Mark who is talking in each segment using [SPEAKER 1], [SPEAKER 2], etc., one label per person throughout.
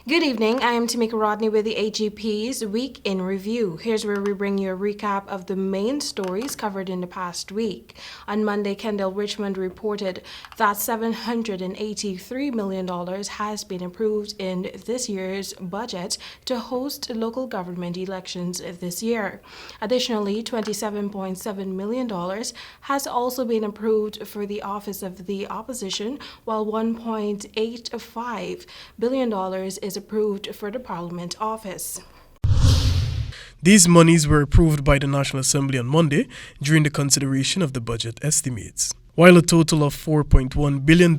[SPEAKER 1] Good evening. I am Tamika Rodney with the AGP's Week in Review. Here's where we bring you a recap of the main stories covered in the past week. On Monday, Kendall Richmond reported that $783 million has been approved in this year's budget to host local government elections this year. Additionally, $27.7 million has also been approved for the Office of the Opposition, while $1.85 billion is approved for the Parliament office.
[SPEAKER 2] These monies were approved by the National Assembly on Monday during the consideration of the budget estimates. While a total of $4.1 billion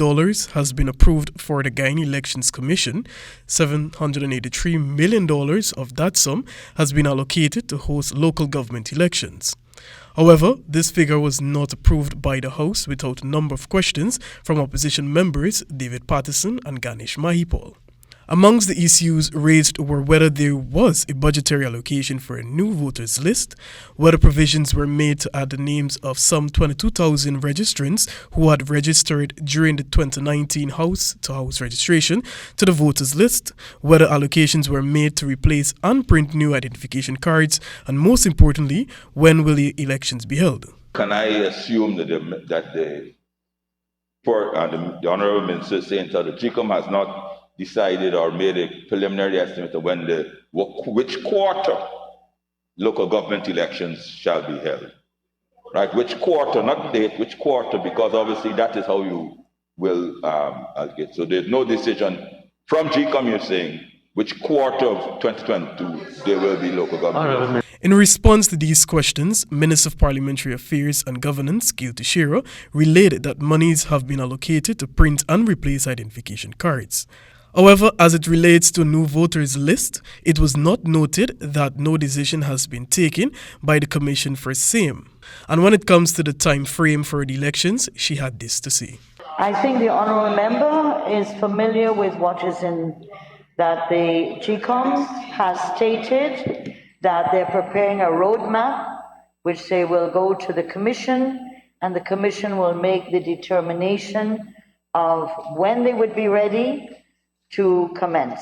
[SPEAKER 2] has been approved for the Guyana Elections Commission, $783 million of that sum has been allocated to host local government elections. However, this figure was not approved by the House without a number of questions from opposition members David Patterson and Ganesh Mahipal. Amongst the issues raised were whether there was a budgetary allocation for a new voters list, whether provisions were made to add the names of some 22,000 registrants who had registered during the 2019 House-to-House registration to the voters list, whether allocations were made to replace and print new identification cards, and most importantly, when will the elections be held?
[SPEAKER 3] Can I assume that the Honourable Minister is saying that the GCOM has not decided or made a preliminary estimate of which quarter local government elections shall be held? Right, which quarter, not date, which quarter, because obviously that is how you will allocate. So there's no decision from GCOM, you're saying, which quarter of 2022 there will be local government elections.
[SPEAKER 2] In response to these questions, Minister of Parliamentary Affairs and Governance, Gil Teixeira, relayed that monies have been allocated to print and replace identification cards. However, as it relates to a new voters list, it was not noted that no decision has been taken by the Commission for same. And when it comes to the time frame for the elections, she had this to say.
[SPEAKER 4] I think the honourable member is familiar with what is in that the GCOM has stated that they're preparing a roadmap which they will go to the Commission, and the Commission will make the determination of when they would be ready to commence,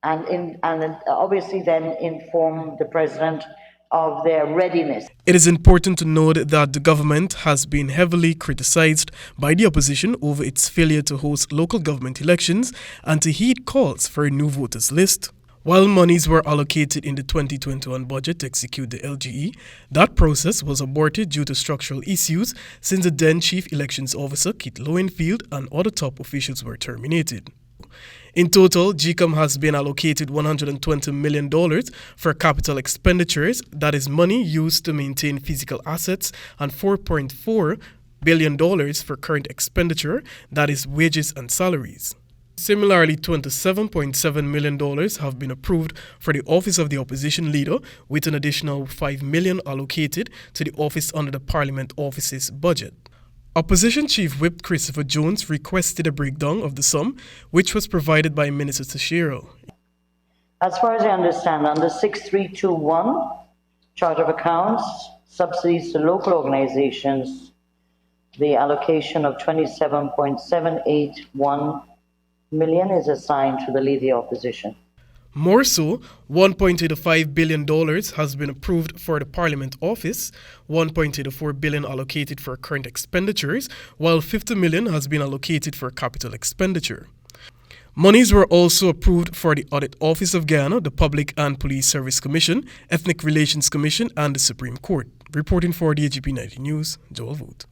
[SPEAKER 4] and obviously then inform the President of their readiness.
[SPEAKER 2] It is important to note that the government has been heavily criticized by the opposition over its failure to host local government elections and to heed calls for a new voters list. While monies were allocated in the 2021 budget to execute the LGE, that process was aborted due to structural issues since the then Chief Elections Officer Kit Lowenfield and other top officials were terminated. In total, GCOM has been allocated $120 million for capital expenditures, that is money used to maintain physical assets, and $4.4 billion for current expenditure, that is wages and salaries. Similarly, $27.7 million have been approved for the Office of the Opposition Leader, with an additional $5 million allocated to the office under the Parliament Office's budget. Opposition Chief Whip Christopher Jones requested a breakdown of the sum, which was provided by Minister Teixeira.
[SPEAKER 4] As far as I understand, under 6321, Chart of Accounts, subsidies to local organizations, the allocation of $27.781 million is assigned to the Leader of the Opposition.
[SPEAKER 2] More so, $1.85 billion has been approved for the Parliament office, $1.84 billion allocated for current expenditures, while $50 million has been allocated for capital expenditure. Monies were also approved for the Audit Office of Guyana, the Public and Police Service Commission, Ethnic Relations Commission, and the Supreme Court. Reporting for the AGP 90 News, Joel Vogt.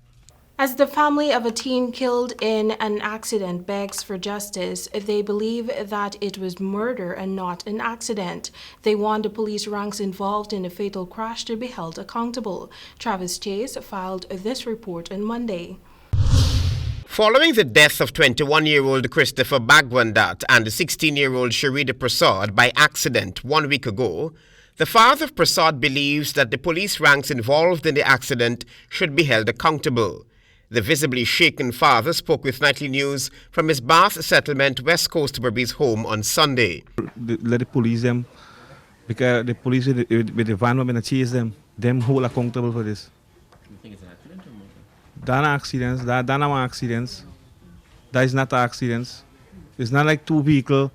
[SPEAKER 1] As the family of a teen killed in an accident begs for justice, they believe that it was murder and not an accident. They want the police ranks involved in the fatal crash to be held accountable. Travis Chase filed this report on Monday.
[SPEAKER 5] Following the death of 21-year-old Christopher Bagwandat and the 16-year-old Sharida Prasad by accident 1 week ago, the father of Prasad believes that the police ranks involved in the accident should be held accountable. The visibly shaken father spoke with Nightly News from his Bath settlement West Coast Burbee's home on Sunday.
[SPEAKER 6] Let the police them, because the police with the van when they chase them hold accountable for this.
[SPEAKER 7] You think it's an accident or murder?
[SPEAKER 6] That are accidents. That is not an accident. It's not like two vehicles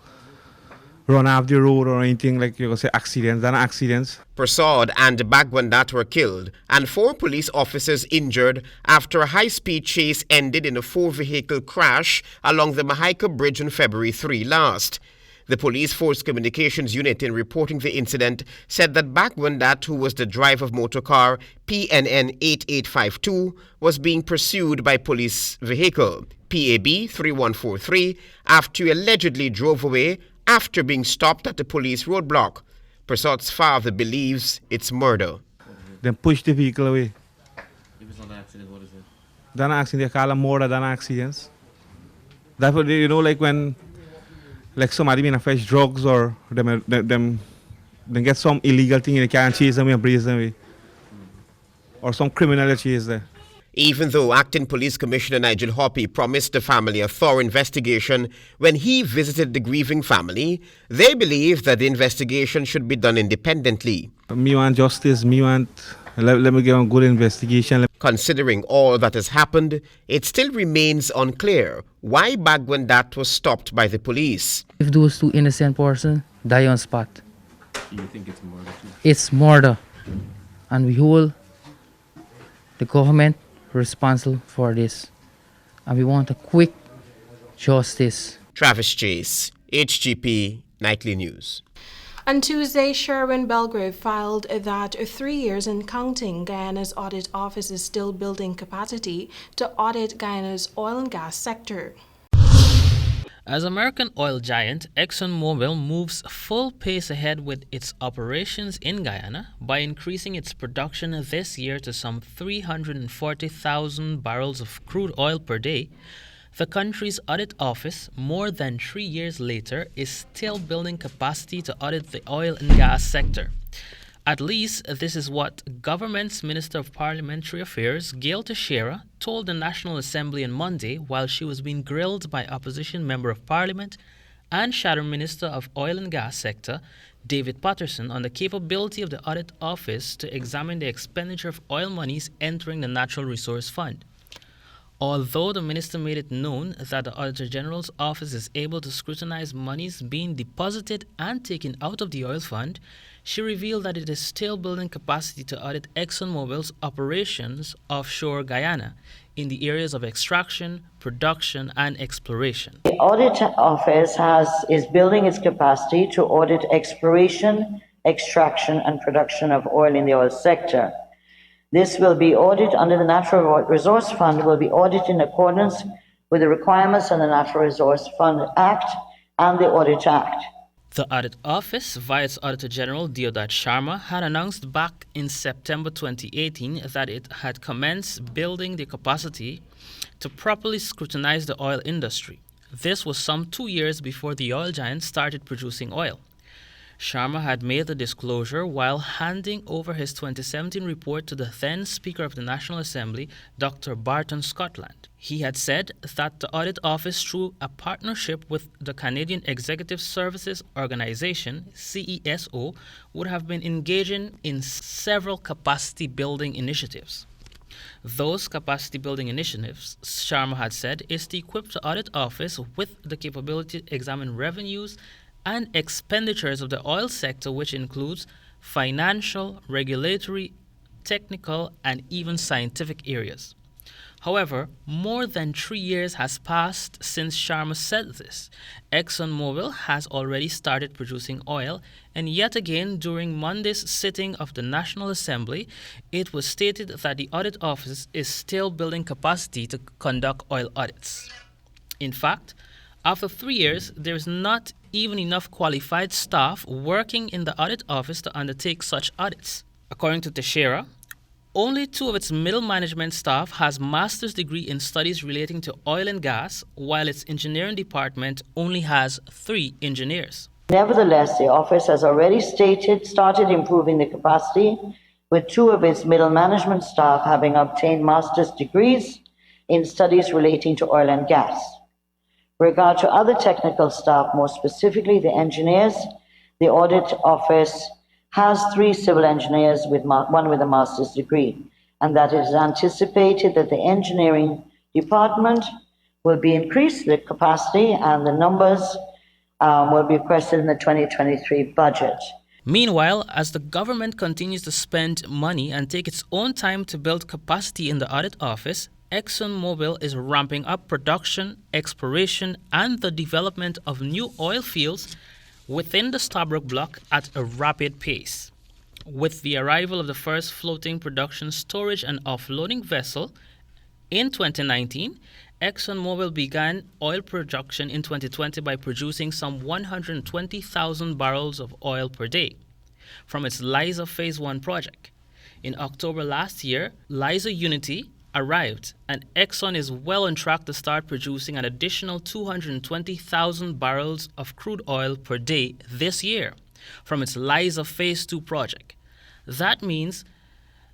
[SPEAKER 6] run off the road or anything like you could say accidents than accidents.
[SPEAKER 5] Prasad and Bagwandat were killed and 4 police officers injured after a high-speed chase ended in a 4-vehicle crash along the Mahaika Bridge on February 3 last. The police force communications unit in reporting the incident said that Bagwandat, who was the driver of motor car PNN 8852, was being pursued by police vehicle PAB 3143 after he allegedly drove away after being stopped at the police roadblock. Prasad's father believes it's murder.
[SPEAKER 6] Then push the vehicle away.
[SPEAKER 7] If it's not an accident, what is it?
[SPEAKER 6] Than accident, they call them murder than accidents. That's what you know, like when like somebody been a fresh drugs or them get some illegal thing and they can't chase them and brace them away. Or some criminal that chase there.
[SPEAKER 5] Even though Acting Police Commissioner Nigel Hoppy promised the family a thorough investigation when he visited the grieving family, they believe that the investigation should be done independently.
[SPEAKER 6] Me want justice, let me get a good investigation.
[SPEAKER 5] Considering all that has happened, it still remains unclear why Bagwandat was stopped by the police.
[SPEAKER 8] If those 2 innocent persons die on spot,
[SPEAKER 7] You think it's murder too?
[SPEAKER 8] it's murder. And we hold the government responsible for this. And we want a quick justice.
[SPEAKER 5] Travis Chase, HGP Nightly News.
[SPEAKER 1] On Tuesday, Sherwin Belgrave filed that 3 years and counting, Guyana's audit office is still building capacity to audit Guyana's oil and gas sector.
[SPEAKER 9] As American oil giant ExxonMobil moves full pace ahead with its operations in Guyana by increasing its production this year to some 340,000 barrels of crude oil per day, the country's audit office, more than 3 years later, is still building capacity to audit the oil and gas sector. At least this is what government's Minister of Parliamentary Affairs, Gail Teixeira, told the National Assembly on Monday while she was being grilled by opposition Member of Parliament and Shadow Minister of Oil and Gas Sector, David Patterson, on the capability of the Audit Office to examine the expenditure of oil monies entering the Natural Resource Fund. Although the minister made it known that the Auditor General's office is able to scrutinize monies being deposited and taken out of the oil fund, she revealed that it is still building capacity to audit ExxonMobil's operations offshore Guyana in the areas of extraction, production, and exploration.
[SPEAKER 4] The Audit Office is building its capacity to audit exploration, extraction, and production of oil in the oil sector. This will be audited under the Natural Resource Fund, will be audited in accordance with the requirements of the Natural Resource Fund Act and the Audit Act.
[SPEAKER 9] The Audit Office, via its Auditor General Deodat Sharma, had announced back in September 2018 that it had commenced building the capacity to properly scrutinize the oil industry. This was some 2 years before the oil giant started producing oil. Sharma had made the disclosure while handing over his 2017 report to the then Speaker of the National Assembly, Dr. Barton Scotland. He had said that the Audit Office, through a partnership with the Canadian Executive Services Organization, CESO, would have been engaging in several capacity-building initiatives. Those capacity-building initiatives, Sharma had said, is to equip the Audit Office with the capability to examine revenues and expenditures of the oil sector, which includes financial, regulatory, technical, and even scientific areas. However, more than 3 years has passed since Sharma said this. ExxonMobil has already started producing oil, and yet again during Monday's sitting of the National Assembly, it was stated that the Audit Office is still building capacity to conduct oil audits. In fact, after 3 years, there is not even enough qualified staff working in the Audit Office to undertake such audits. According to Teixeira, only 2 of its middle management staff has master's degree in studies relating to oil and gas, while its engineering department only has 3 engineers.
[SPEAKER 4] Nevertheless, the office has already started improving the capacity, with 2 of its middle management staff having obtained master's degrees in studies relating to oil and gas. With regard to other technical staff, more specifically the engineers, the Audit Office has 3 civil engineers, one with a master's degree, and that it is anticipated that the engineering department will be increased the capacity and the numbers will be requested in the 2023 budget.
[SPEAKER 9] Meanwhile, as the government continues to spend money and take its own time to build capacity in the audit office, ExxonMobil is ramping up production, exploration, and the development of new oil fields within the Stabroek block at a rapid pace. With the arrival of the first floating production, storage, and offloading vessel in 2019, ExxonMobil began oil production in 2020 by producing some 120,000 barrels of oil per day from its Liza Phase 1 project. In October last year, Liza Unity arrived, and Exxon is well on track to start producing an additional 220,000 barrels of crude oil per day this year from its Liza Phase 2 project. That means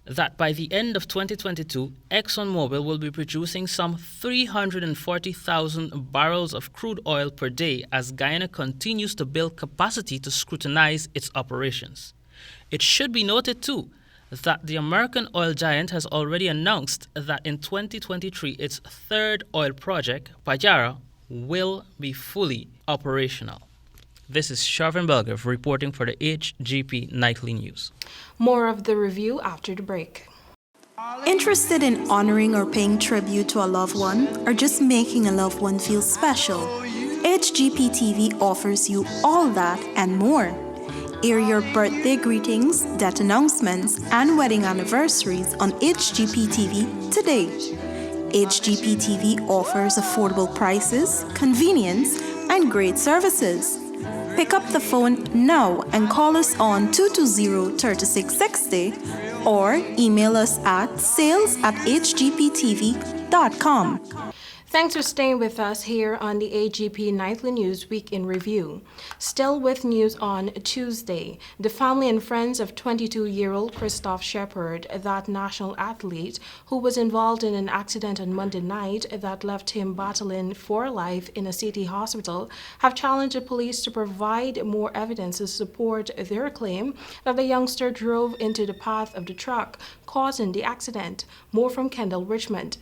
[SPEAKER 9] that by the end of 2022, ExxonMobil will be producing some 340,000 barrels of crude oil per day as Guyana continues to build capacity to scrutinize its operations. It should be noted, too, that the American oil giant has already announced that in 2023, its third oil project, Pajara, will be fully operational. This is Sharvin Belgov reporting for the HGP Nightly News.
[SPEAKER 1] More of the review after the break.
[SPEAKER 10] Interested in honoring or paying tribute to a loved one, or just making a loved one feel special? HGP TV offers you all that and more. Air your birthday greetings, death announcements, and wedding anniversaries on HGP TV today. HGP TV offers affordable prices, convenience, and great services. Pick up the phone now and call us on 220-3660 or email us at sales@hgptv.com.
[SPEAKER 1] Thanks for staying with us here on the AGP Nightly News Week in Review. Still with news on Tuesday, the family and friends of 22-year-old Christoph Shepard, that national athlete who was involved in an accident on Monday night that left him battling for life in a city hospital, have challenged the police to provide more evidence to support their claim that the youngster drove into the path of the truck, causing the accident. More from Kendall Richmond.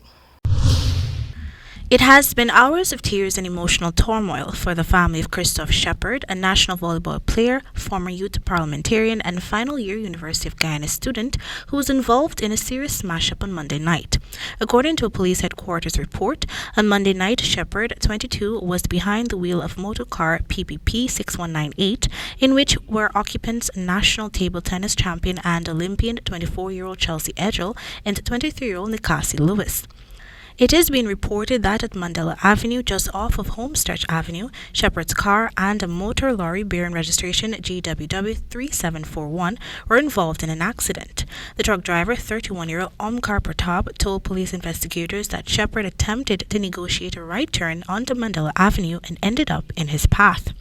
[SPEAKER 11] It has been hours of tears and emotional turmoil for the family of Christoph Shepard, a national volleyball player, former youth parliamentarian, and final-year University of Guyana student who was involved in a serious smash-up on Monday night. According to a police headquarters report, on Monday night, Shepard, 22, was behind the wheel of motor car PPP 6198, in which were occupants national table tennis champion and Olympian 24-year-old Chelsea Edgell and 23-year-old Nikasi Lewis. It is being reported that at Mandela Avenue, just off of Homestretch Avenue, Shepard's car and a motor lorry bearing registration GWW 3741 were involved in an accident. The truck driver, 31-year-old Omkar Pratap, told police investigators that Shepard attempted to negotiate a right turn onto Mandela Avenue and ended up in his path.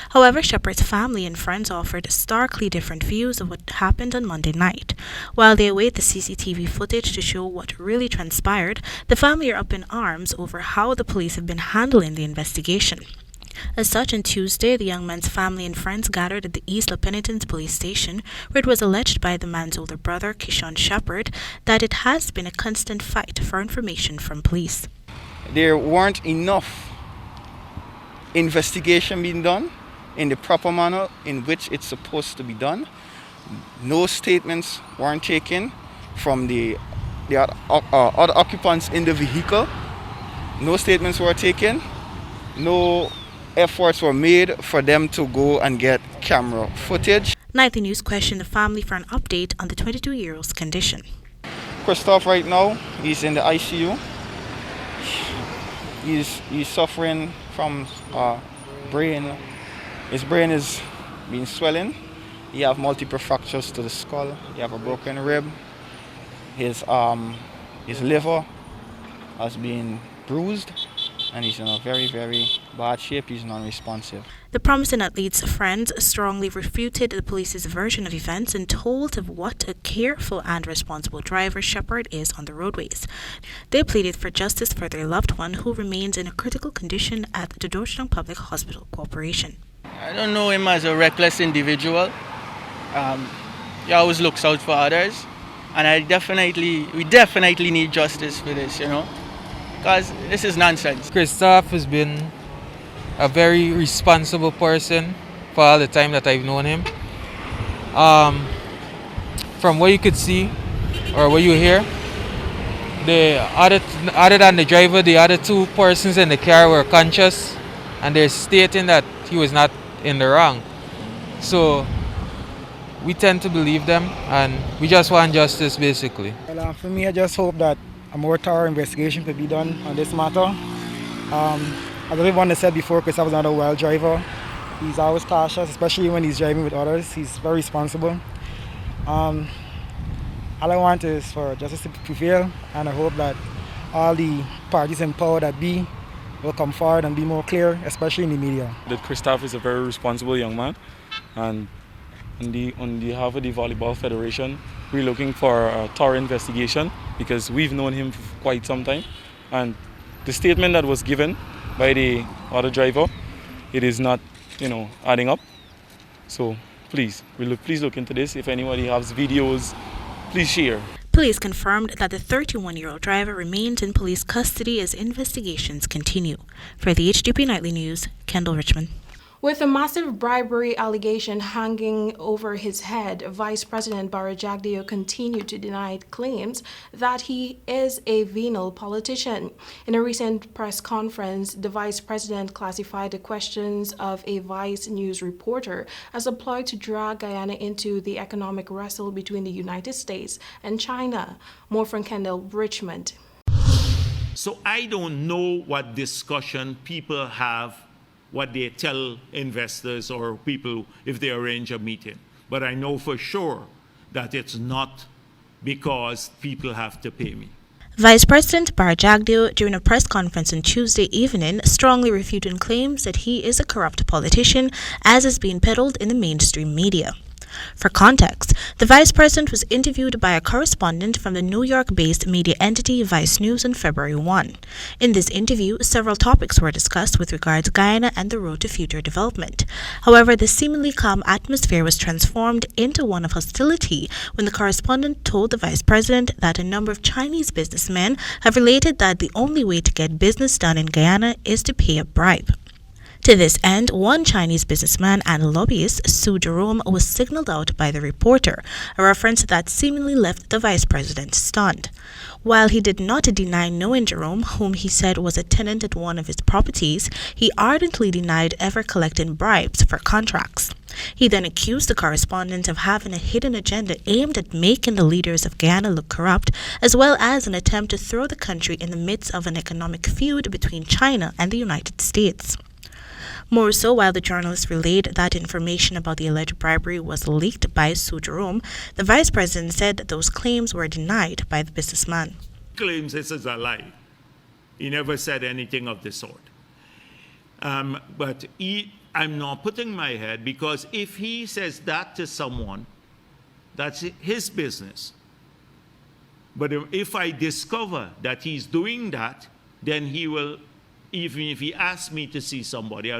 [SPEAKER 11] However, Shepard's family and friends offered starkly different views of what happened on Monday night. While they await the CCTV footage to show what really transpired, the family are up in arms over how the police have been handling the investigation. As such, on Tuesday, the young man's family and friends gathered at the East La Penitence police station, where it was alleged by the man's older brother, Kishon Shepard, that it has been a constant fight for information from police.
[SPEAKER 12] There weren't enough investigation being done in the proper manner in which it's supposed to be done. No statements weren't taken from the other occupants in the vehicle. No statements were taken. No efforts were made for them to go and get camera footage.
[SPEAKER 11] Nightly News questioned the family for an update on the 22-year-old's condition.
[SPEAKER 12] Christoph right now, he's in the ICU. He's suffering from brain. His brain is being swelling. He have multiple fractures to the skull. He have a broken rib. His liver has been bruised, and he's in a very, very bad shape. He's non-responsive.
[SPEAKER 11] The promising athlete's friends strongly refuted the police's version of events and told of what a careful and responsible driver Shepard is on the roadways. They pleaded for justice for their loved one, who remains in a critical condition at the Georgetown Public Hospital Corporation.
[SPEAKER 13] I don't know him as a reckless individual. He always looks out for others, and we definitely need justice for this, because this is nonsense.
[SPEAKER 14] Christoph has been a very responsible person for all the time that I've known him. From what you could see or what you hear, other than the driver, the other two persons in the car were conscious, and they're stating that he was not in the wrong. So we tend to believe them, and we just want justice, basically.
[SPEAKER 15] Well, for me, I just hope that a more thorough investigation could be done on this matter. As everyone has said before, Christoph is not a well driver. He's always cautious, especially when he's driving with others. He's very responsible. All I want is for justice to prevail, and I hope that all the parties in power that be will come forward and be more clear, especially in the media.
[SPEAKER 16] That Christoph is a very responsible young man, and on behalf of the Volleyball Federation, we're looking for a thorough investigation because we've known him for quite some time. And the statement that was given by the other driver, it is not, adding up. So please look into this. If anybody has videos, please share.
[SPEAKER 11] Police confirmed that the 31-year-old driver remains in police custody as investigations continue. For the HDP Nightly News, Kendall Richmond.
[SPEAKER 1] With a massive bribery allegation hanging over his head, Vice President Paradio continued to deny claims that he is a venal politician. In a recent press conference, the Vice President classified the questions of a Vice News reporter as a ploy to drag Guyana into the economic wrestle between the United States and China. More from Kendall Richmond.
[SPEAKER 17] So I don't know what discussion people have, what they tell investors or people if they arrange a meeting. But I know for sure that it's not because people have to pay me.
[SPEAKER 11] Vice President Paradio, during a press conference on Tuesday evening, strongly refuted claims that he is a corrupt politician, as is being peddled in the mainstream media. For context, the Vice President was interviewed by a correspondent from the New York-based media entity Vice News on February 1. In this interview, several topics were discussed with regard to Guyana and the road to future development. However, the seemingly calm atmosphere was transformed into one of hostility when the correspondent told the Vice President that a number of Chinese businessmen have related that the only way to get business done in Guyana is to pay a bribe. To this end, one Chinese businessman and lobbyist, Su Jerome, was signaled out by the reporter, a reference that seemingly left the Vice President stunned. While he did not deny knowing Jerome, whom he said was a tenant at one of his properties, he ardently denied ever collecting bribes for contracts. He then accused the correspondent of having a hidden agenda aimed at making the leaders of Guyana look corrupt, as well as an attempt to throw the country in the midst of an economic feud between China and the United States. More so, while the journalist relayed that information about the alleged bribery was leaked by Su Jerome, the Vice President said that those claims were denied by the businessman.
[SPEAKER 17] He claims this is a lie. He never said anything of the sort. But I'm not putting my head, because if he says that to someone, that's his business. But if I discover that he's doing that, then he will, even if he asks me to see somebody, I'll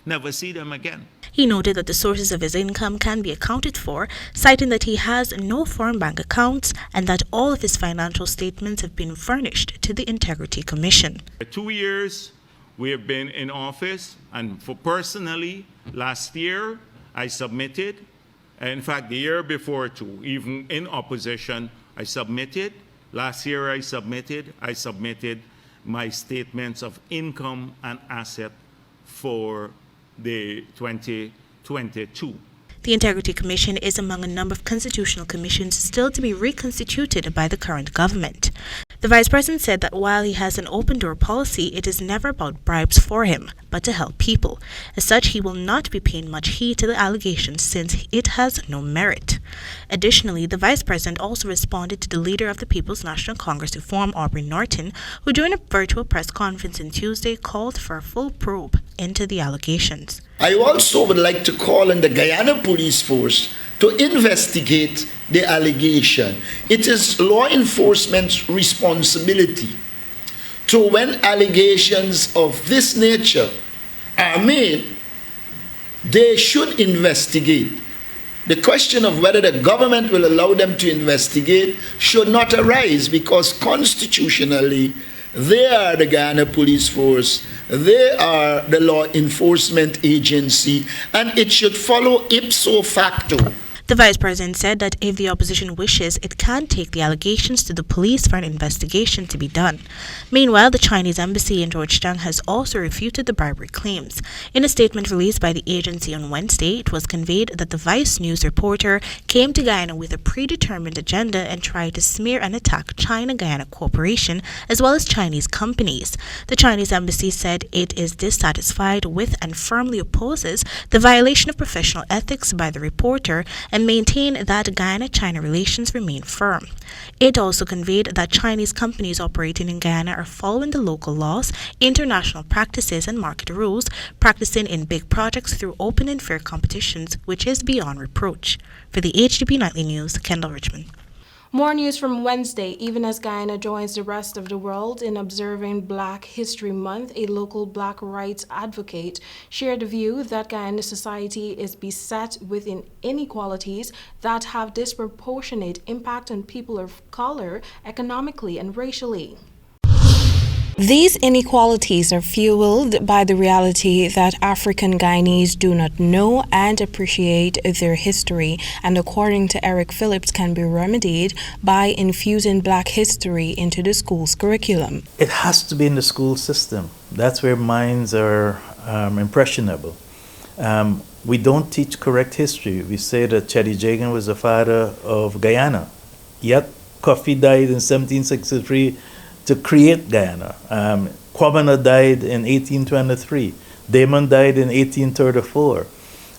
[SPEAKER 17] never see them again.
[SPEAKER 11] He noted that the sources of his income can be accounted for, citing that he has no foreign bank accounts and that all of his financial statements have been furnished to the Integrity Commission.
[SPEAKER 17] 2 years we have been in office, and for personally, last year I submitted, in fact the year before too, even in opposition, I submitted. Last year I submitted my statements of income and asset for the 2022.
[SPEAKER 11] The Integrity Commission is among a number of constitutional commissions still to be reconstituted by the current government. The Vice President said that while he has an open-door policy, it is never about bribes for him, but to help people. As such, he will not be paying much heed to the allegations since it has no merit. Additionally, the Vice President also responded to the leader of the People's National Congress Reform, Aubrey Norton, who during a virtual press conference on Tuesday called for a full probe into the allegations.
[SPEAKER 18] I also would like to call on the Guyana Police Force to investigate the allegation. It is law enforcement's responsibility to, when allegations of this nature are made, they should investigate. The question of whether the government will allow them to investigate should not arise, because constitutionally they are the Guyana Police Force They are the law enforcement agency, and it should follow ipso facto.
[SPEAKER 11] The vice president said that if the opposition wishes, it can take the allegations to the police for an investigation to be done. Meanwhile, the Chinese embassy in Georgetown has also refuted the bribery claims. In a statement released by the agency on Wednesday, it was conveyed that the Vice News reporter came to Guyana with a predetermined agenda and tried to smear and attack China-Guyana Corporation as well as Chinese companies. The Chinese embassy said it is dissatisfied with and firmly opposes the violation of professional ethics by the reporter and maintain that Guyana-China relations remain firm. It also conveyed that Chinese companies operating in Guyana are following the local laws, international practices, and market rules, practicing in big projects through open and fair competitions, which is beyond reproach. For the HDP Nightly News, Kendall Richmond.
[SPEAKER 1] More news from Wednesday. Even as Guyana joins the rest of the world in observing Black History Month, a local Black rights advocate shared the view that Guyana society is beset with inequalities that have disproportionate impact on people of color economically and racially. These inequalities are fueled by the reality that African Guyanese do not know and appreciate their history, and according to Eric Phillips, can be remedied by infusing Black history into the school's curriculum.
[SPEAKER 19] It has to be in the school system. That's where minds are impressionable. We don't teach correct history. We say that Cheddi Jagan was the father of Guyana, yet Kofi died in 1763 to create Guyana. Kwabena died in 1823. Damon died in 1834.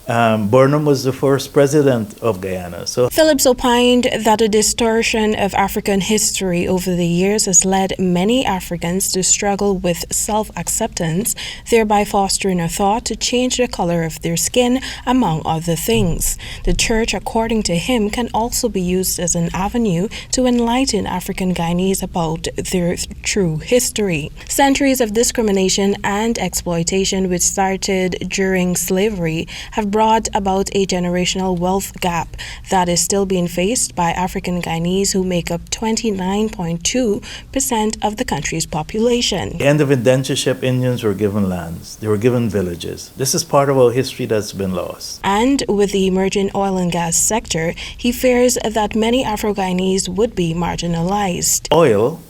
[SPEAKER 19] Burnham was the first president of Guyana. So
[SPEAKER 1] Phillips opined that a distortion of African history over the years has led many Africans to struggle with self-acceptance, thereby fostering a thought to change the color of their skin, among other things. The church, according to him, can also be used as an avenue to enlighten African Guyanese about their true history. Centuries of discrimination and exploitation, which started during slavery, have brought about a generational wealth gap that is still being faced by African Guyanese, who make up 29.2% of the country's population.
[SPEAKER 19] At the end of indentureship, Indians were given lands. They were given villages. This is part of our history that's been lost.
[SPEAKER 1] And with the emerging oil and gas sector, he fears that many Afro-Guyanese would be marginalized.
[SPEAKER 19] Oil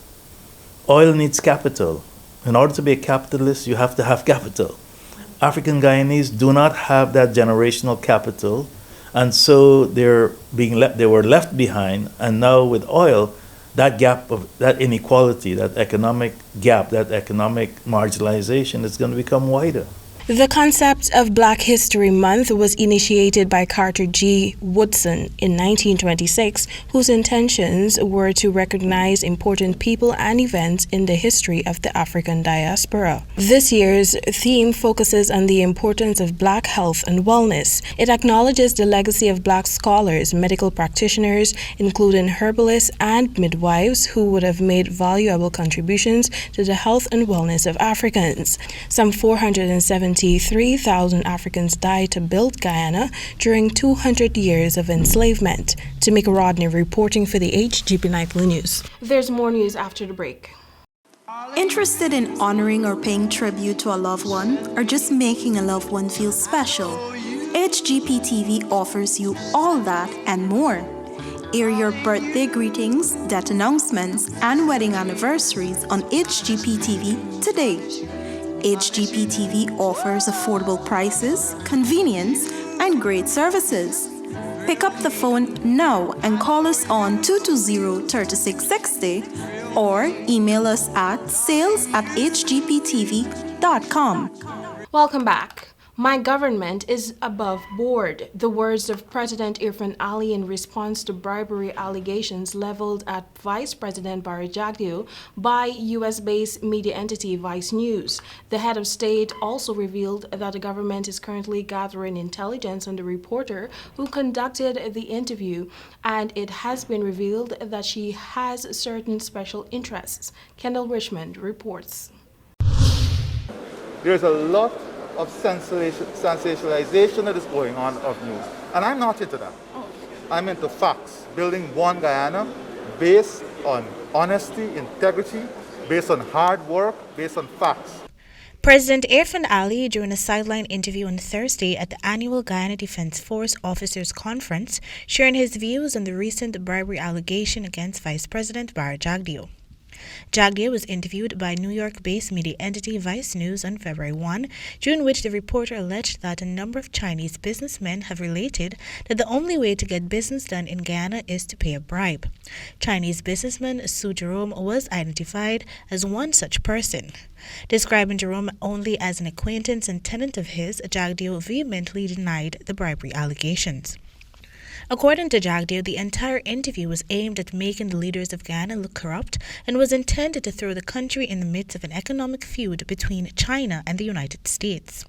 [SPEAKER 19] needs capital. In order to be a capitalist, you have to have capital. African Guyanese do not have that generational capital, and so they were left behind. And now with oil, that gap of that inequality, that economic gap, that economic marginalization is going to become wider.
[SPEAKER 1] The concept of Black History Month was initiated by Carter G. Woodson in 1926, whose intentions were to recognize important people and events in the history of the African diaspora. This year's theme focuses on the importance of Black health and wellness. It acknowledges the legacy of Black scholars, medical practitioners, including herbalists and midwives, who would have made valuable contributions to the health and wellness of Africans. Some 473,000 Africans died to build Guyana during 200 years of enslavement. Tamika Rodney reporting for the HGP Nightly News. There's more news after the break.
[SPEAKER 10] Interested in honoring or paying tribute to a loved one, or just making a loved one feel special? HGP TV offers you all that and more. Air your birthday greetings, death announcements, and wedding anniversaries on HGP TV today. HGP TV offers affordable prices, convenience, and great services. Pick up the phone now and call us on 220-3660 or email us at sales@hgptv.com.
[SPEAKER 1] Welcome back. My government is above board. The words of President Irfan Ali in response to bribery allegations leveled at Vice President Barry Jagdeo by U.S.-based media entity Vice News. The head of state also revealed that the government is currently gathering intelligence on the reporter who conducted the interview, and it has been revealed that she has certain special interests. Kendall Richmond reports.
[SPEAKER 20] There's a lot of sensationalization that is going on of news. And I'm not into that. I'm into facts, building one Guyana based on honesty, integrity, based on hard work, based on facts.
[SPEAKER 11] President Irfan Ali, during a sideline interview on Thursday at the annual Guyana Defense Force Officers Conference, sharing his views on the recent bribery allegation against Vice President Bara Jagdeo. Jagdeo was interviewed by New York-based media entity Vice News on February 1, during which the reporter alleged that a number of Chinese businessmen have related that the only way to get business done in Guyana is to pay a bribe. Chinese businessman Su Jerome was identified as one such person. Describing Jerome only as an acquaintance and tenant of his, Jagdeo vehemently denied the bribery allegations. According to Jagdeo, the entire interview was aimed at making the leaders of Guyana look corrupt and was intended to throw the country in the midst of an economic feud between China and the United States.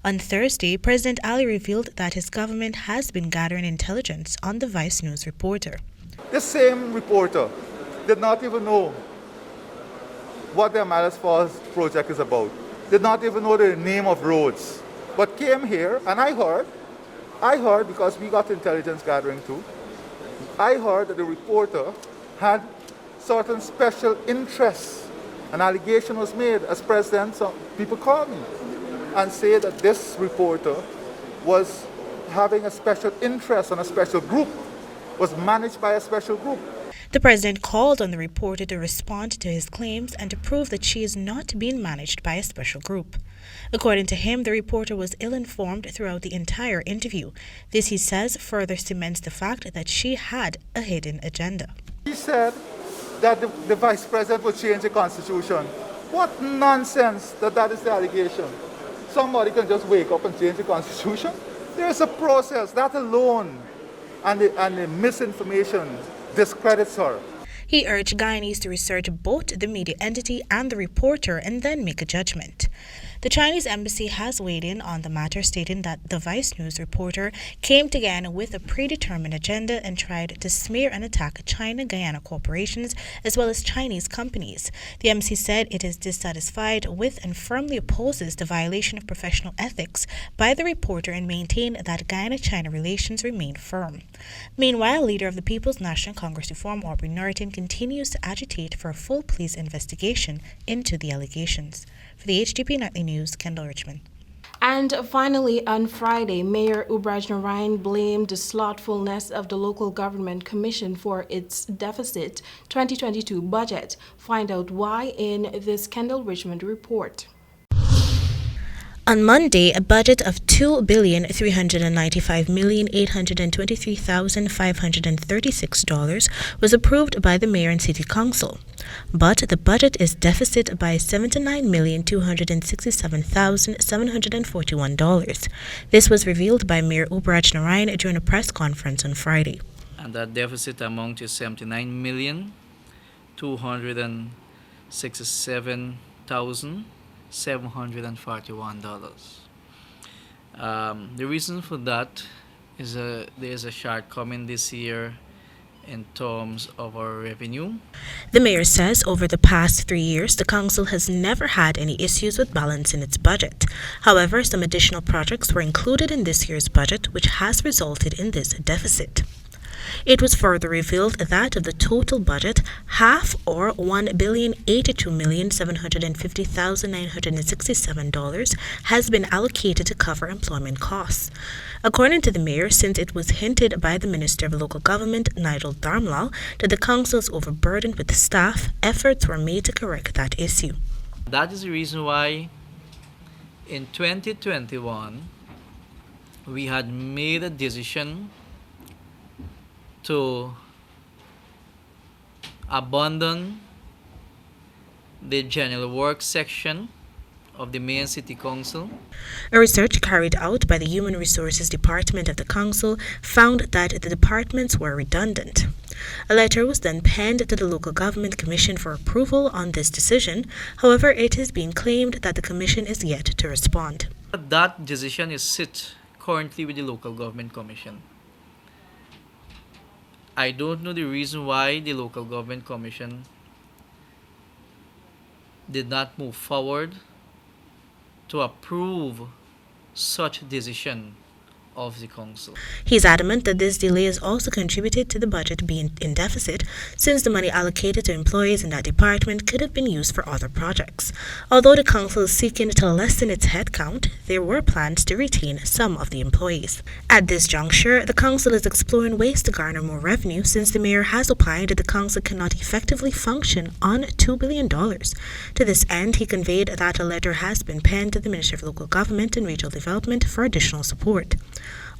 [SPEAKER 11] On Thursday, President Ali revealed that his government has been gathering intelligence on the Vice News reporter.
[SPEAKER 20] This same reporter did not even know what the Amalis Falls project is about, did not even know the name of roads, but came here and I heard, because we got intelligence gathering too, I heard that the reporter had certain special interests. An allegation was made as president, some people called me and say that this reporter was having a special interest on a special group, was managed by a special group.
[SPEAKER 11] The president called on the reporter to respond to his claims and to prove that she is not being managed by a special group. According to him, the reporter was ill-informed throughout the entire interview. This, he says, further cements the fact that she had a hidden agenda.
[SPEAKER 20] He said that the vice president would change the constitution. What nonsense that is the allegation. Somebody can just wake up and change the constitution. There is a process, that alone, and the misinformation discredits her.
[SPEAKER 11] He urged Guyanese to research both the media entity and the reporter and then make a judgment. The Chinese embassy has weighed in on the matter, stating that the Vice News reporter came to Guyana with a predetermined agenda and tried to smear and attack China-Guyana corporations as well as Chinese companies. The embassy said it is dissatisfied with and firmly opposes the violation of professional ethics by the reporter and maintain that Guyana-China relations remain firm. Meanwhile, leader of the People's National Congress Reform, Aubrey Norton, continues to agitate for a full police investigation into the allegations. For the HDP Nightly News, Kendall Richmond.
[SPEAKER 1] And finally, on Friday, Mayor Ubraj Narayan blamed the slothfulness of the local government commission for its deficit 2022 budget. Find out why in this Kendall Richmond report.
[SPEAKER 11] On Monday, a budget of $2,395,823,536 was approved by the Mayor and City Council. But the budget is deficit by $79,267,741. This was revealed by Mayor Ubraj Narayan during a press conference on Friday.
[SPEAKER 21] And that deficit amount is $79,267,741. The reason for that is there is a shortcoming this year in terms of our revenue.
[SPEAKER 11] The mayor says over the past 3 years, the council has never had any issues with balancing its budget. However, some additional projects were included in this year's budget, which has resulted in this deficit. It was further revealed that of the total budget, half, or $1,082,750,967, has been allocated to cover employment costs. According to the mayor, since it was hinted by the Minister of Local Government, Nigel Dharmlal, that the council is overburdened with staff, efforts were made to correct that issue.
[SPEAKER 21] That is the reason why in 2021 we had made a decision to abandon the general works section of the main city council.
[SPEAKER 11] A research carried out by the Human Resources Department of the council found that the departments were redundant. A letter was then penned to the Local Government Commission for approval on this decision. However, it is being claimed that the commission is yet to respond.
[SPEAKER 21] That decision is sit currently with the Local Government Commission. I don't know the reason why the Local Government Commission did not move forward to approve such decision of the council.
[SPEAKER 11] He's adamant that this delay has also contributed to the budget being in deficit, since the money allocated to employees in that department could have been used for other projects. Although the council is seeking to lessen its headcount, there were plans to retain some of the employees. At this juncture, the council is exploring ways to garner more revenue, since the mayor has opined that the council cannot effectively function on $2 billion. To this end, he conveyed that a letter has been penned to the Ministry of Local Government and Regional Development for additional support.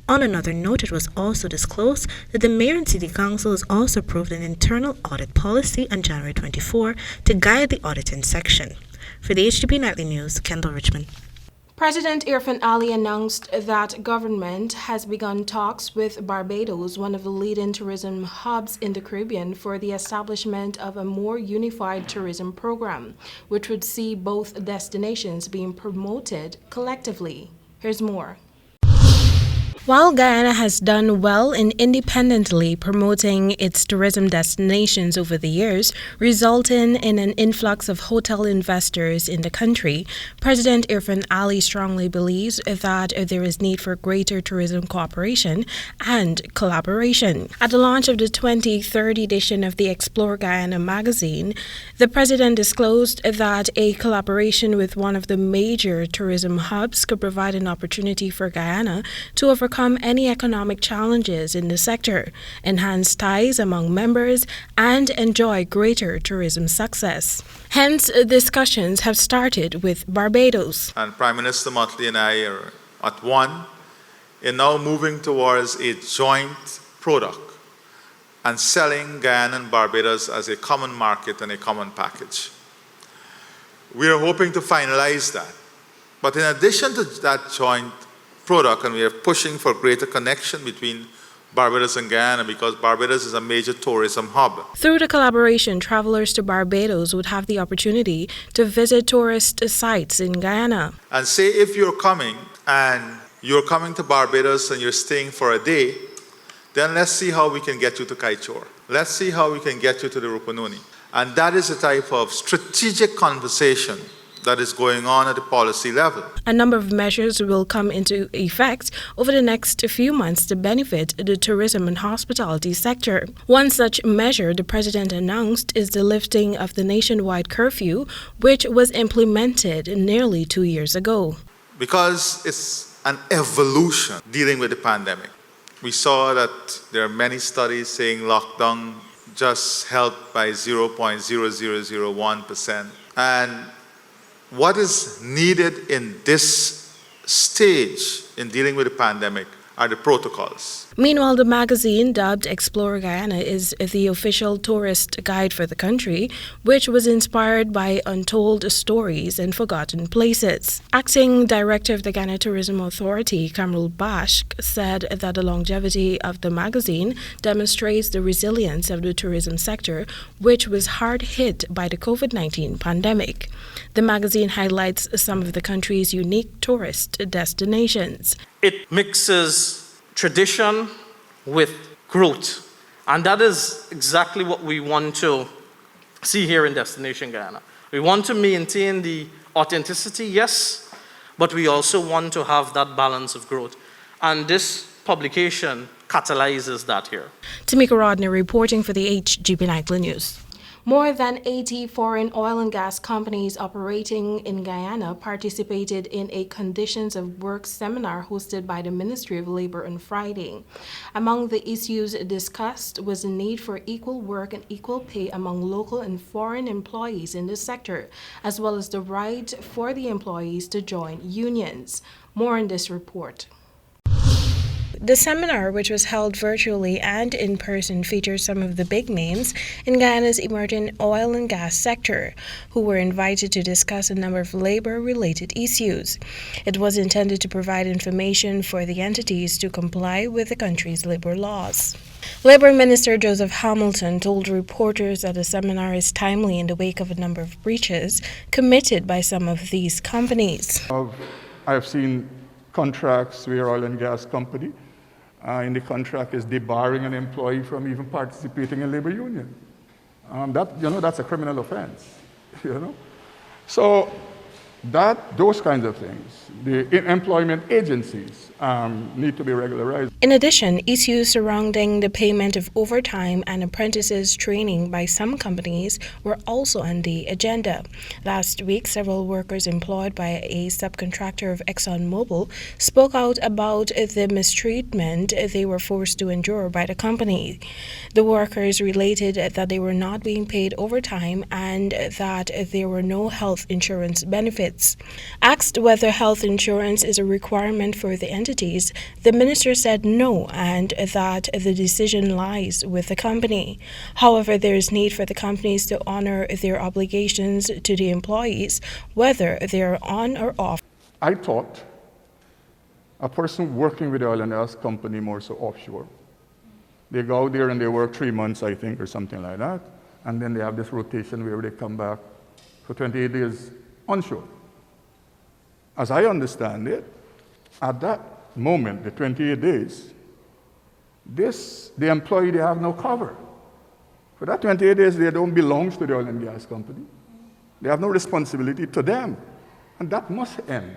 [SPEAKER 11] On another note, it was also disclosed that the Mayor and City Council has also approved an internal audit policy on January 24 to guide the auditing section. For the HGP Nightly News, Kendall Richmond.
[SPEAKER 1] President Irfan Ali announced that government has begun talks with Barbados, one of the leading tourism hubs in the Caribbean, for the establishment of a more unified tourism program, which would see both destinations being promoted collectively. Here's more. While Guyana has done well in independently promoting its tourism destinations over the years, resulting in an influx of hotel investors in the country, President Irfan Ali strongly believes that there is need for greater tourism cooperation and collaboration. At the launch of the 23rd edition of the Explore Guyana magazine, the president disclosed that a collaboration with one of the major tourism hubs could provide an opportunity for Guyana to overcome any economic challenges in the sector, enhance ties among members, and enjoy greater tourism success. Hence, discussions have started with Barbados.
[SPEAKER 20] And Prime Minister Motley and I are at one in now moving towards a joint product and selling Guyana and Barbados as a common market and a common package. We are hoping to finalize that. But in addition to that joint product, and we are pushing for greater connection between Barbados and Guyana, because Barbados is a major tourism hub.
[SPEAKER 1] Through the collaboration, travelers to Barbados would have the opportunity to visit tourist sites in Guyana.
[SPEAKER 20] And say if you're coming to Barbados and you're staying for a day, then let's see how we can get you to Kaichor. Let's see how we can get you to the Rupununi. And that is the type of strategic conversation that is going on at the policy level.
[SPEAKER 1] A number of measures will come into effect over the next few months to benefit the tourism and hospitality sector. One such measure the president announced is the lifting of the nationwide curfew, which was implemented nearly 2 years ago.
[SPEAKER 20] Because it's an evolution dealing with the pandemic. We saw that there are many studies saying lockdown just helped by 0.0001%. And what is needed in this stage in dealing with the pandemic are the protocols.
[SPEAKER 1] Meanwhile, the magazine, dubbed Explore Guyana, is the official tourist guide for the country, which was inspired by untold stories and forgotten places. Acting Director of the Ghana Tourism Authority, Kamrul Bashk, said that the longevity of the magazine demonstrates the resilience of the tourism sector, which was hard hit by the COVID-19 pandemic. The magazine highlights some of the country's unique tourist destinations.
[SPEAKER 3] It mixes tradition with growth. And that is exactly what we want to see here in Destination Guyana. We want to maintain the authenticity, yes, but we also want to have that balance of growth. And this publication catalyzes that here.
[SPEAKER 1] Tamika Rodney reporting for the HGP Nightly News. More than 80 foreign oil and gas companies operating in Guyana participated in a conditions of work seminar hosted by the Ministry of Labor on Friday. Among the issues discussed was the need for equal work and equal pay among local and foreign employees in the sector, as well as the right for the employees to join unions. More in this report. The seminar, which was held virtually and in person, featured some of the big names in Guyana's emerging oil and gas sector, who were invited to discuss a number of labor-related issues. It was intended to provide information for the entities to comply with the country's labor laws. Labor Minister Joseph Hamilton told reporters that the seminar is timely in the wake of a number of breaches committed by some of these companies.
[SPEAKER 22] I've seen contracts where oil and gas company in the contract is debarring an employee from even participating in labor union. That's a criminal offense. So those kinds of things. The employment agencies need to be regularized.
[SPEAKER 1] In addition, issues surrounding the payment of overtime and apprentices training by some companies were also on the agenda. Last week, several workers employed by a subcontractor of ExxonMobil spoke out about the mistreatment they were forced to endure by the company. The workers related that they were not being paid overtime and that there were no health insurance benefits. Asked whether health insurance is a requirement for the entities, the minister said no and that the decision lies with the company. However, there is need for the companies to honor their obligations to the employees, whether they are on or off.
[SPEAKER 22] I thought a person working with the oil and gas company, more so offshore, they go out there and they work 3 months, I think, or something like that, and then they have this rotation where they come back for 28 days onshore. As I understand it, at that moment, the 28 days, the employee, they have no cover. For that 28 days, they don't belong to the oil and gas company. They have no responsibility to them, and that must end.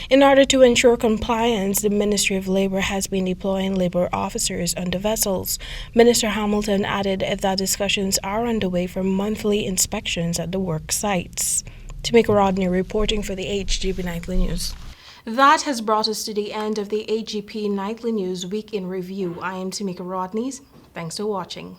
[SPEAKER 1] In order to ensure compliance, the Ministry of Labor has been deploying labor officers on the vessels. Minister Hamilton added that discussions are underway for monthly inspections at the work sites. Tamika Rodney reporting for the HGP Nightly News. That has brought us to the end of the HGP Nightly News Week in Review. I am Tamika Rodney. Thanks for watching.